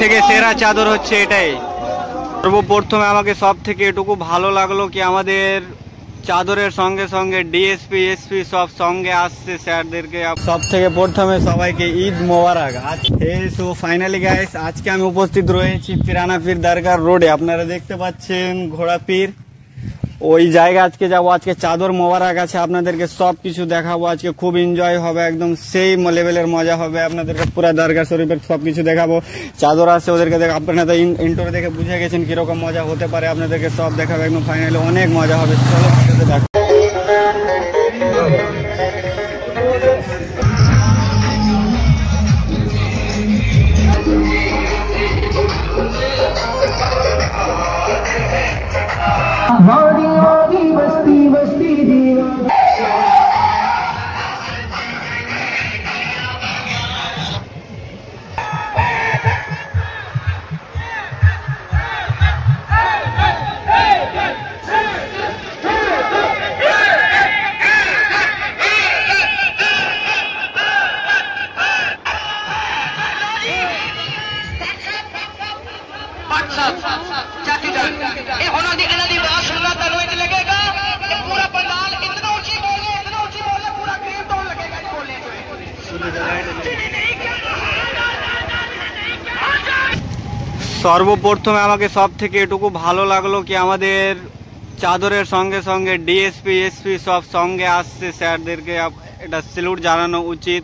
থেকে সেরা চাদর হচ্ছে এটাই। সর্বপ্রথমে আমাকে সব থেকে এটুকু ভালো লাগলো কি আমাদের চাদরের সঙ্গে সঙ্গে ডিএসপি এসপি সব সঙ্গে আসছে স্যারদেরকে। সব থেকে প্রথমে সবাইকে ঈদ মোবারক। সো ফাইনালি গাইস, আজকে আমি উপস্থিত রয়েছি পিরানা পীর দরগাহ রোডে। আপনারা দেখতে পাচ্ছেন ঘোড়া পীর, ওই জায়গা আজকে যাবো। আজকে চাদর মোবারক আছে, আপনাদেরকে সব কিছু দেখাবো। আজকে খুব এনজয় হবে, একদম সেই লেভেলের মজা হবে। আপনাদেরকে পুরা দরগা শরীফের সব কিছু দেখাবো। চাদর আছে ওদেরকে আপনারা ইন্টোরে দেখে বুঝে গেছেন কিরকম মজা হতে পারে। আপনাদেরকে সব দেখাবো, একদম ফাইনালি অনেক মজা হবে। চলো দেখো। সর্বপ্রথমে আমাকে সব থেকে এটুকু ভালো লাগলো কি আমাদের চাদরের সঙ্গে সঙ্গে ডিএসপি এসপি সব সঙ্গে আসছে স্যারদেরকে। এটা স্যালুট জানানো উচিত।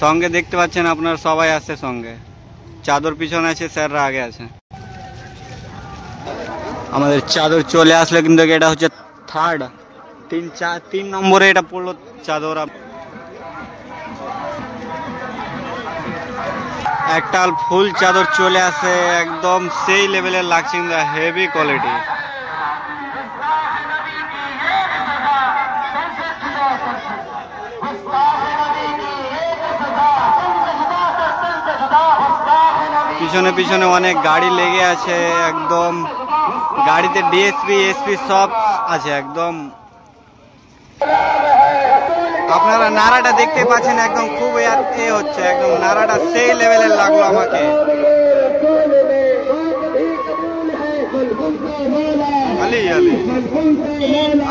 সঙ্গে দেখতে পাচ্ছেন আপনারা সবাই আসছে সঙ্গে। চাদর পিছনে আছে, স্যাররা আগে আছে। আমাদের চাদর চলে আসলে কিন্তু এটা হচ্ছে থার্ড, 3 নম্বরে এটা পড়লো চাদর। একটা ফুল চাদর চলে আসে, একদম সেই লেভেলের লাগছে, হেভি কোয়ালিটি। পিছনে পিছনে অনেক গাড়ি লেগে আছে, একদম গাড়িতে ডিএসপি এসপি সব আছে একদম। আপনারা নারাটা দেখতে পাচ্ছেন, একদম খুব হচ্ছে, একদম নারাটা সেই লেভেলের লাগলো আমাকে। আলি আলি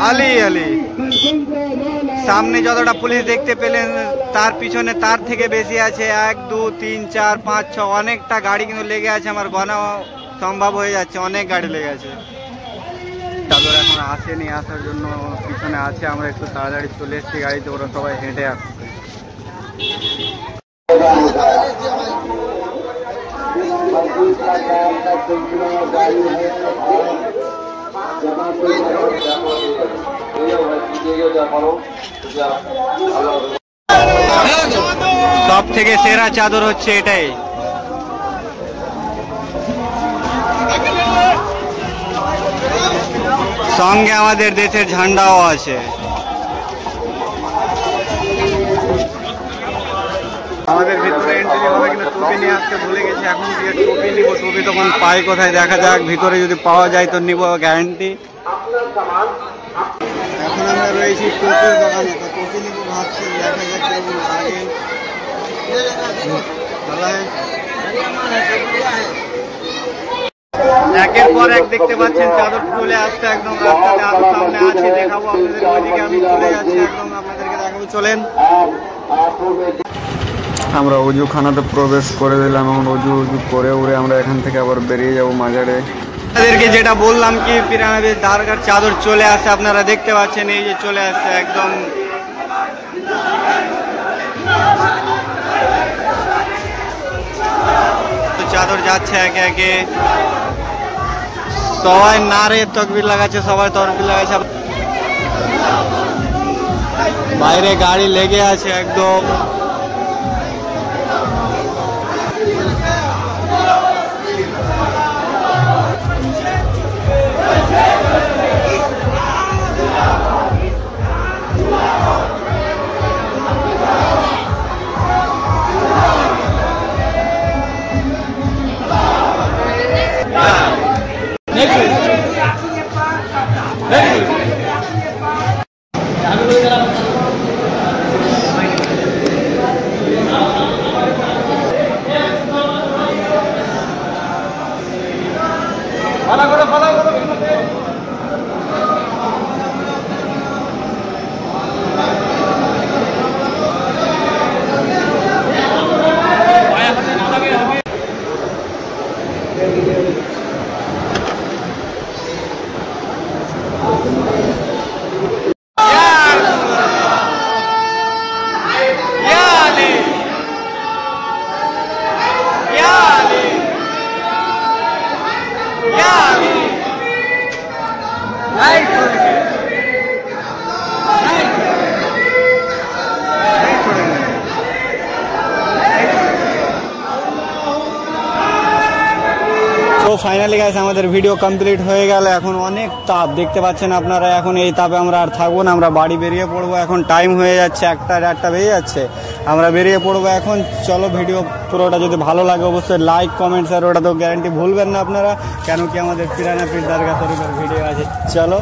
আলি আলি। সামনে যতটা পুলিশ দেখতে পেলেন, তার পিছনে তার থেকে বেশি আছে। 1 2 3 4 5 6 অনেকটা গাড়ি কিন্তু লেগে আছে, আমার গণা সম্ভব হয়ে যাচ্ছে, অনেক গাড়ি লেগে আছে। চাদর এখন আসেনি, আসার জন্য পিছনে আছে। আমরা একটু তাড়াতাড়ি চলে এসেছি গাড়িতে, ওরা সবাই হেঁটে আসছে। সব থেকে সেরা চাদর হচ্ছে এটাই। সঙ্গে আমাদের দেশের ঝান্ডাও আছে। আমাদের ভিতরে এন্ট্রি হবে, কিন্তু টুপি নিয়ে আসতে ভুলে গেছি। এখন থেকে টুপি নিব, টুপি তখন পাই কোথায় দেখা যাক। ভিতরে যদি পাওয়া যায় তো নিব, গ্যারান্টি। এখন আমরা রয়েছি টুপির দোকানে, তো টুপি নিব ভাবছি, দেখা যাক কেমন লাগে। একের পর এক দেখতে পাচ্ছেন চাদর চলে আসছে, একদম রাস্তাতে আরো সামনে আছে, দেখাবো আপনাদের। ওইদিকে আমি চলে যাচ্ছি, একদম আপনাদেরকে দেখাবো, চলেন। আমরা অজুখানাতে প্রবেশ করে দিলাম। এখন অজু করে উড়ে আমরা এখান থেকে আবার বেরিয়ে যাবো মাজারে। আপনাদেরকে যেটা বললাম কি পিরানা পীর দরগার চাদর চলে আসে, আপনারা দেখতে পাচ্ছেন, এই যে চলে আসছে একদম। চাদর যাচ্ছে একে একে, সবাই নারে তকবির লাগাচ্ছে, সবাই তকবির লাগাচ্ছে। বাইরে গাড়ি লেগে আছে একদম। তো ফাইনালি গাইস আমাদের ভিডিও কমপ্লিট হয়ে গেল। এখন অনেক তাপ দেখতে পাচ্ছেন আপনারা, এখন এই তাপে আমরা আর থাকবো না, আমরা বাড়ি বেরিয়ে পড়বো। এখন টাইম হয়ে যাচ্ছে 1টা বেজে যাচ্ছে, আমরা বেরিয়ে পড়বো এখন। চলো ভিডিও পুরোটা যদি ভালো লাগে অবশ্যই লাইক কমেন্ট শেয়ার ওটা তো গ্যারান্টি ভুলবেন না আপনারা, কেন কি আমাদের পিরানা পীর দরগা শরীফের ভিডিও আছে। চলো।